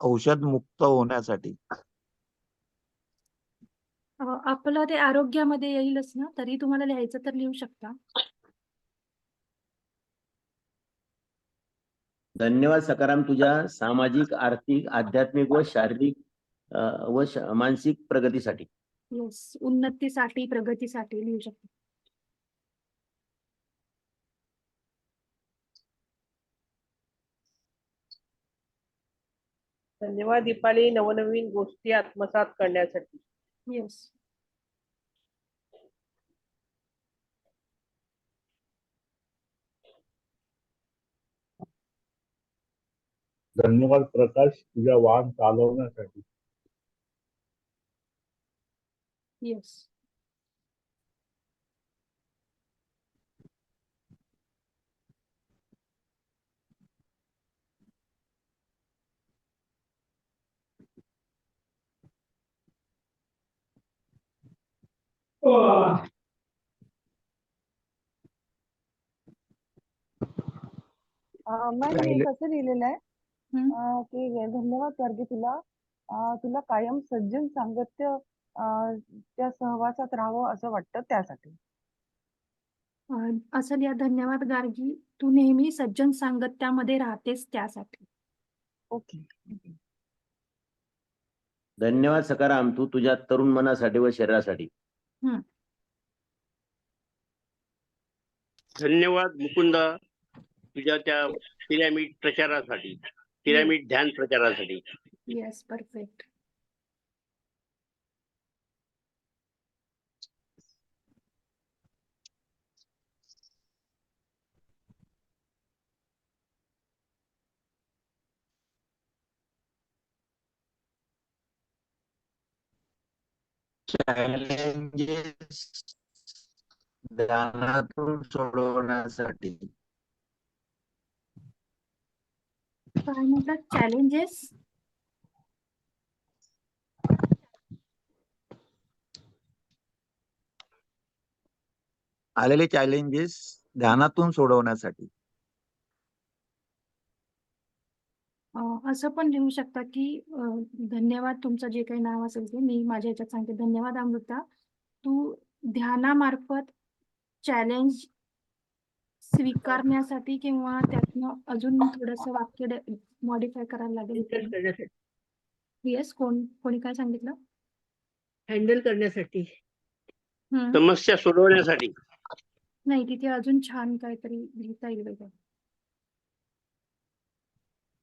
औषध मुक्त होण्यासाठी. आपलं ते आरोग्यामध्ये येईलच ना, तरी तुम्हाला लिहायचं तर लिहू शकता. धन्यवाद सकाराम तुझ्या सामाजिक आर्थिक आध्यात्मिक व शारीरिक मानसिक प्रगतीसाठी. येस. उन्नतीसाठी प्रगतीसाठी लिहू शकता. धन्यवाद दीपाली नवनवीन गोष्टी आत्मसात करण्यासाठी. येस. धन्यवाद प्रकाश तुझ्या वाहन चालवण्यासाठी. येस. मॅम मी कसं लिहिलेलं आहे की धन्यवाद गार्गी तुला तुला कायम सज्जन सांगत्य त्या सहवासात राहावं असं वाटतं त्यासाठी. असं लिहा. धन्यवाद गार्गी तू नेहमी सज्जन सांगत्यामध्ये राहतेस त्यासाठी. ओके. धन्यवाद सकाराम तू तुझ्या तरुण मनासाठी व शरीरासाठी. धन्यवाद मुकुंद तुझ्या त्या पिरॅमिड प्रचारासाठी पिरॅमिड ध्यान प्रचारासाठी. येस. परफेक्ट. चॅलेंजेस ध्यानातून सोडवण्यासाठी. काय म्हणतात? चॅलेंजेस आलेले चॅलेंजेस ध्यानातून सोडवण्यासाठी. असं पण लिहू शकता की धन्यवाद तुमचं जे काही नाव असेल ते मी माझ्या ह्याच्यात सांगते. धन्यवाद अमृता तू ध्यानामार्फत चॅलेंज स्वीकारण्यासाठी किंवा त्यातनं अजून थोडंसं वाक्य मॉडिफाय करायला लागेल. येस. कोणी काय सांगितलं? हँडल करण्यासाठी. समस्या सोडवण्यासाठी. नाही तिथे अजून छान काहीतरी लिहिता येईल वेगळं.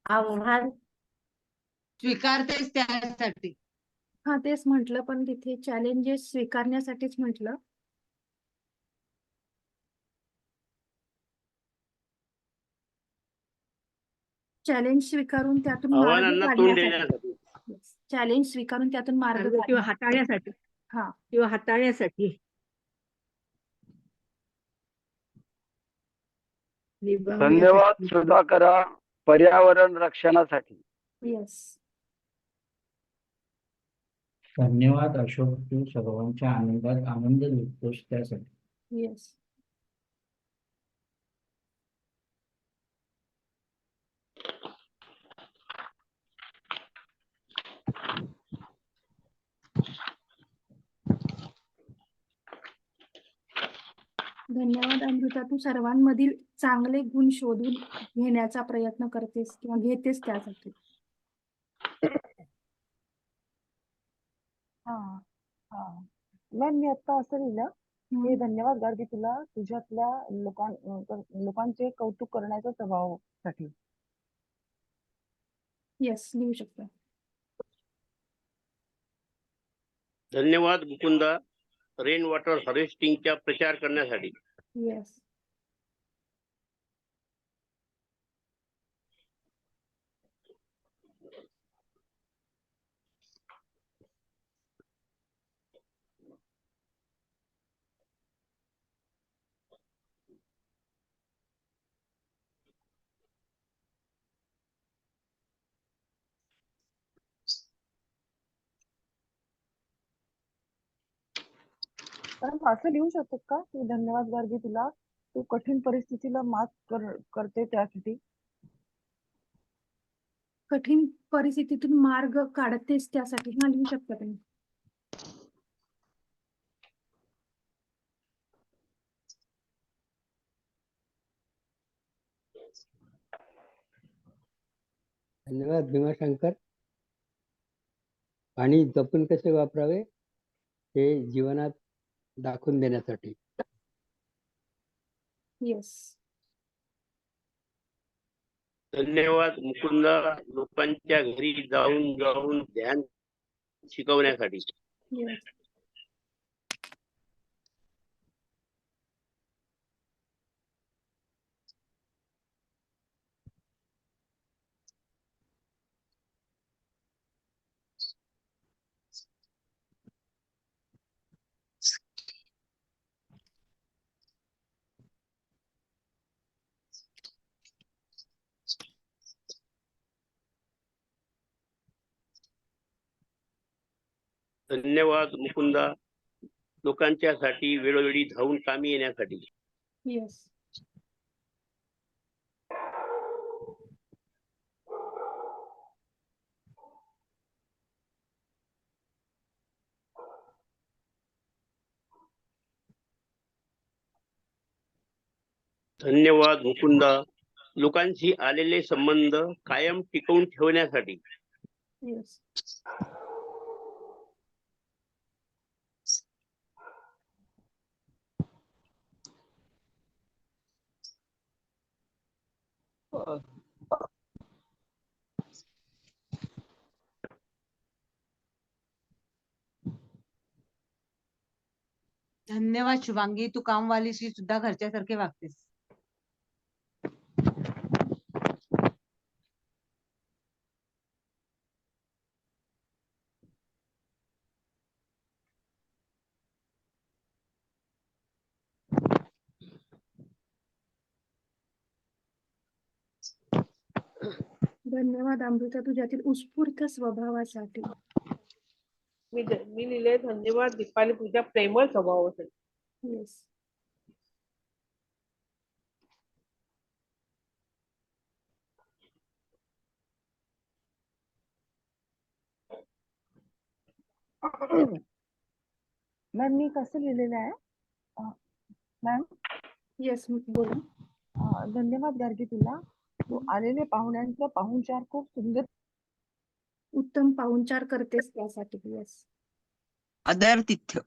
आव्हान स्वीकारतेस त्यासाठी. हा तेच म्हटलं, पण तिथे चॅलेंजेस स्वीकारण्यासाठीच म्हटलं. चॅलेंज स्वीकारून त्यातून मार्ग आव्हानांना तोंड काढण्यासाठी. देण्यासाठी. चॅलेंज स्वीकारून त्यातून मार्ग किंवा काढण्यासाठी. हाताळण्यासाठी हा किंवा हाताळण्यासाठी धन्यवाद सुधाकरा पर्यावरण रक्षणासाठी. येस. धन्यवाद अशोक, तू सर्वांच्या आनंदात आनंद लुटतोस त्यासाठी. येस. धन्यवाद अमृता, तू सर्वांमधील चांगले गुण शोधून घेण्याचा प्रयत्न करतेस किंवा घेतेस त्यासाठी. हा हा मॅम, मी आता असं लिहिलं की धन्यवाद गार्गी तुला तुझ्यातल्या लोकांचे कौतुक करण्याच्या स्वभावासाठी. येस, लिहू शकतो. धन्यवाद मुकुंदा रेन वॉटर हार्वेस्टिंगचा प्रचार करण्यासाठी. येस. कारण असं लिहू शकतो का की धन्यवाद गार्गी तुला तू कठीण परिस्थितीला मात करते त्यासाठी. कठीण परिस्थितीतून मार्ग काढतेस त्यासाठी. हा, लिहू शकता तुम्ही. धन्यवाद भीमाशंकर. पाणी जपून कसे वापरावे हे जीवनात दाखवून देण्यासाठी. येस. धन्यवाद मुकुंदा लोकांच्या घरी जाऊन जाऊन ध्यान शिकवण्यासाठी. येस. धन्यवाद मुकुंदा लोकांच्यासाठी वेळोवेळी धावून कामी येण्यासाठी. येस. धन्यवाद मुकुंदा लोकांशी आलेले संबंध कायम टिकवून ठेवण्यासाठी. येस. धन्यवाद शुभांगी, तू कामवालीशी सुद्धा घरच्यासारखे वागतेस. धन्यवाद अमृता तुझ्यातील उत्स्फूर्त स्वभावासाठी. मी लिहिले धन्यवाद दीपाली तुझ्या प्रेमळ स्वभावासाठी. येस. मॅम, मी कसं लिहिलेलं आहे मॅम. येस, बोला. धन्यवाद गार्गी तुला तू आलेले पाहुण्यांचा पाहुणचार खूप सुंदर उत्तम पाहुणचार करतेस त्यासाठी. येस. आदरातिथ्य.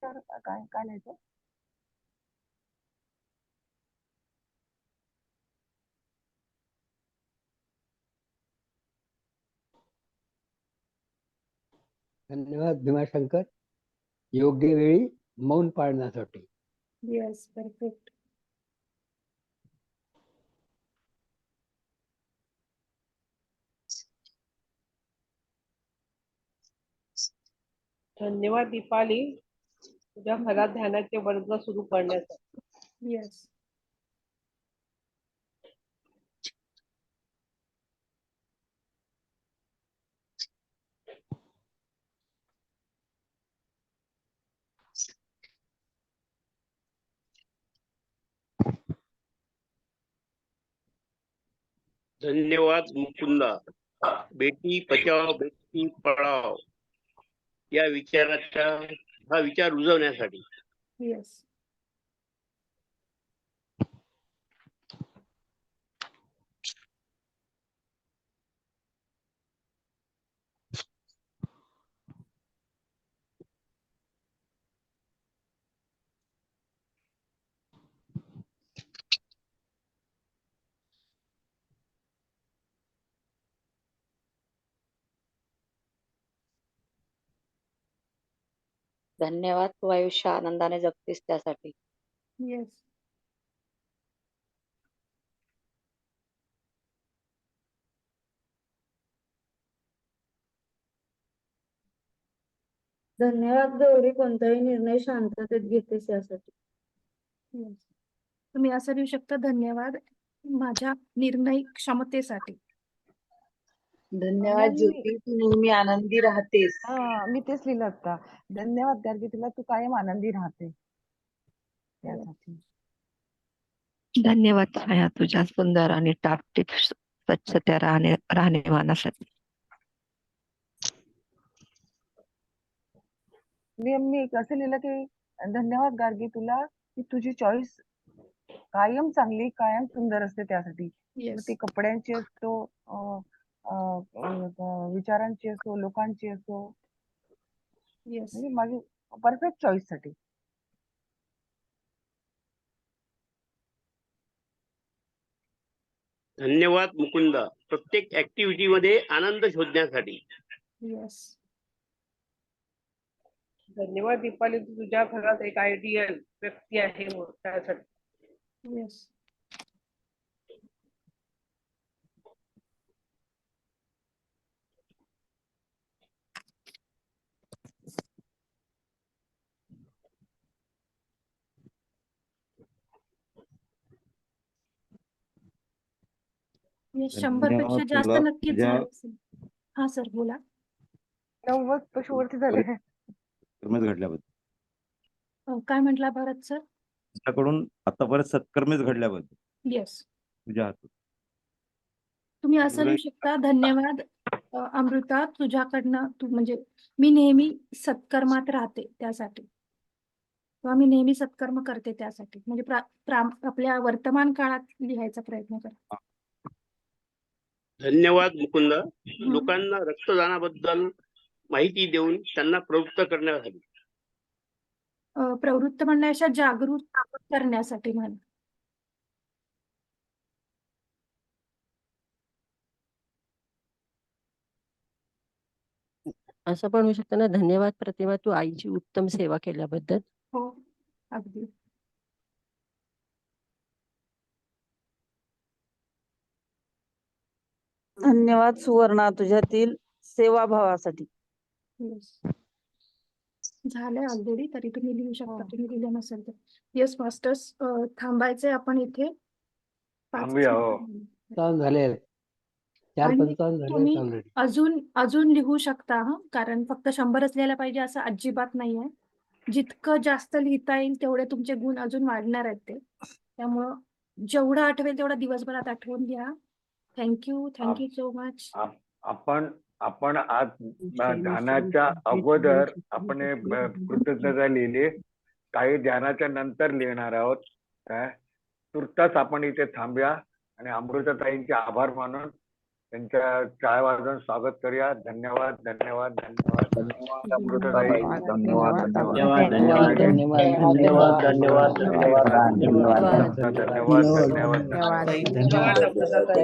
काय लिहायचं. धन्यवाद भीमाशंकर. योग्य वेळी मौन पाळण्यासाठी. Yes, perfect. धन्यवाद दीपाली तुझ्या घरात ध्यानाचे वर्ग सुरू करण्यासाठी. येस. धन्यवाद मुकुंदा. बेटी बचाव बेटी पढाव या हा विचार रुजवण्यासाठी. येस. धन्यवाद तू आयुष्य आनंदाने जगतेस त्यासाठी. येस. धन्यवाद गौरी, कोणताही निर्णय शांततेत घेतेस यासाठी. येस. तुम्ही असं लिहू शकता, धन्यवाद माझ्या निर्णय क्षमतेसाठी. धन्यवाद ज्योती, तू नेहमी आनंदी राहतेस. मी तेच लिहिलं आता. धन्यवाद गार्गी, तुला तू कायम आनंदी राहते त्यासाठी. धन्यवाद छाया, तुझ्या सुंदर आणि टापटीप स्वच्छता राहणीमानासाठी. मी असं लिहिलं की धन्यवाद गार्गी, तुला की तुझी चॉईस कायम चांगली, कायम सुंदर असते त्यासाठी. ती कपड्यांची असतो, विचारांची असो, लोकांची असो. म्हणजे माझी परफेक्ट चॉईस साठी. धन्यवाद मुकुंदा, प्रत्येक ऍक्टिव्हिटी मध्ये आनंद शोधण्यासाठी. येस. धन्यवाद दीपाली, तुझ्या घरात एक आयडियल व्यक्ती आहे त्यासाठी. येस. येस, 100 पेक्षा जास्त नक्कीच झालं असेल. हा सर बोला. 90 पेक्षा वरती झाले. घडल्याबद्दल काय म्हटला भरत सर? तुझ्याकडून आतापर्यंत सत्कर्मीच घडल्याबद्दल येस. तुझ्या हातून. तुम्ही असं लिहू शकता, धन्यवाद अमृता, तुझ्याकडनं तू म्हणजे मी नेहमी सत्कर्मात राहते त्यासाठी, किंवा मी नेहमी सत्कर्म करते त्यासाठी. म्हणजे आपल्या वर्तमान काळात लिहायचा प्रयत्न करा. धन्यवाद मुकुंदा, लोकांना रक्तदानाबद्दल माहिती देऊन त्यांना प्रवृत्त करण्यासाठी. प्रवृत्त म्हणण्यापेक्षा जागृत करण्यासाठी म्हणा. असं पण होऊ शकतं ना, धन्यवाद प्रतिमा, तू आईची उत्तम सेवा केल्याबद्दल. हो, अगदी. धन्यवाद सुवर्णा, तुझ्यातील सेवाभावासाठी. झालंय ऑलरेडी, तरी तुम्ही लिहू शकता, तुम्ही लिहिलं नसेल तर. येस मास्टर्स, थांबायचंय आपण इथे. झाले 4:55 झाले ऑलरेडी. अजून लिहू शकता हा, कारण फक्त 100च लिहायला पाहिजे असं अजिबात नाहीये. जितकं जास्त लिहिता येईल तेवढे तुमचे गुण अजून वाढणार आहेत ते. त्यामुळं जेवढं आठवेल तेवढं दिवसभरात आठवून घ्या. Thank you so much. आपण आज ध्यानाच्या अगोदर आपण कृतज्ञता लिहिली, काही ध्यानाच्या नंतर लिहिणार आहोत. काय तुर्तास आपण इथे थांबूया आणि अमृताताईंचे आभार मानून त्यांच्या टाळ्या वाजवून स्वागत करूया. धन्यवाद धन्यवाद धन्यवाद धन्यवाद अमृताताई. धन्यवाद धन्यवाद धन्यवाद धन्यवाद धन्यवाद धन्यवाद धन्यवाद धन्यवाद धन्यवाद.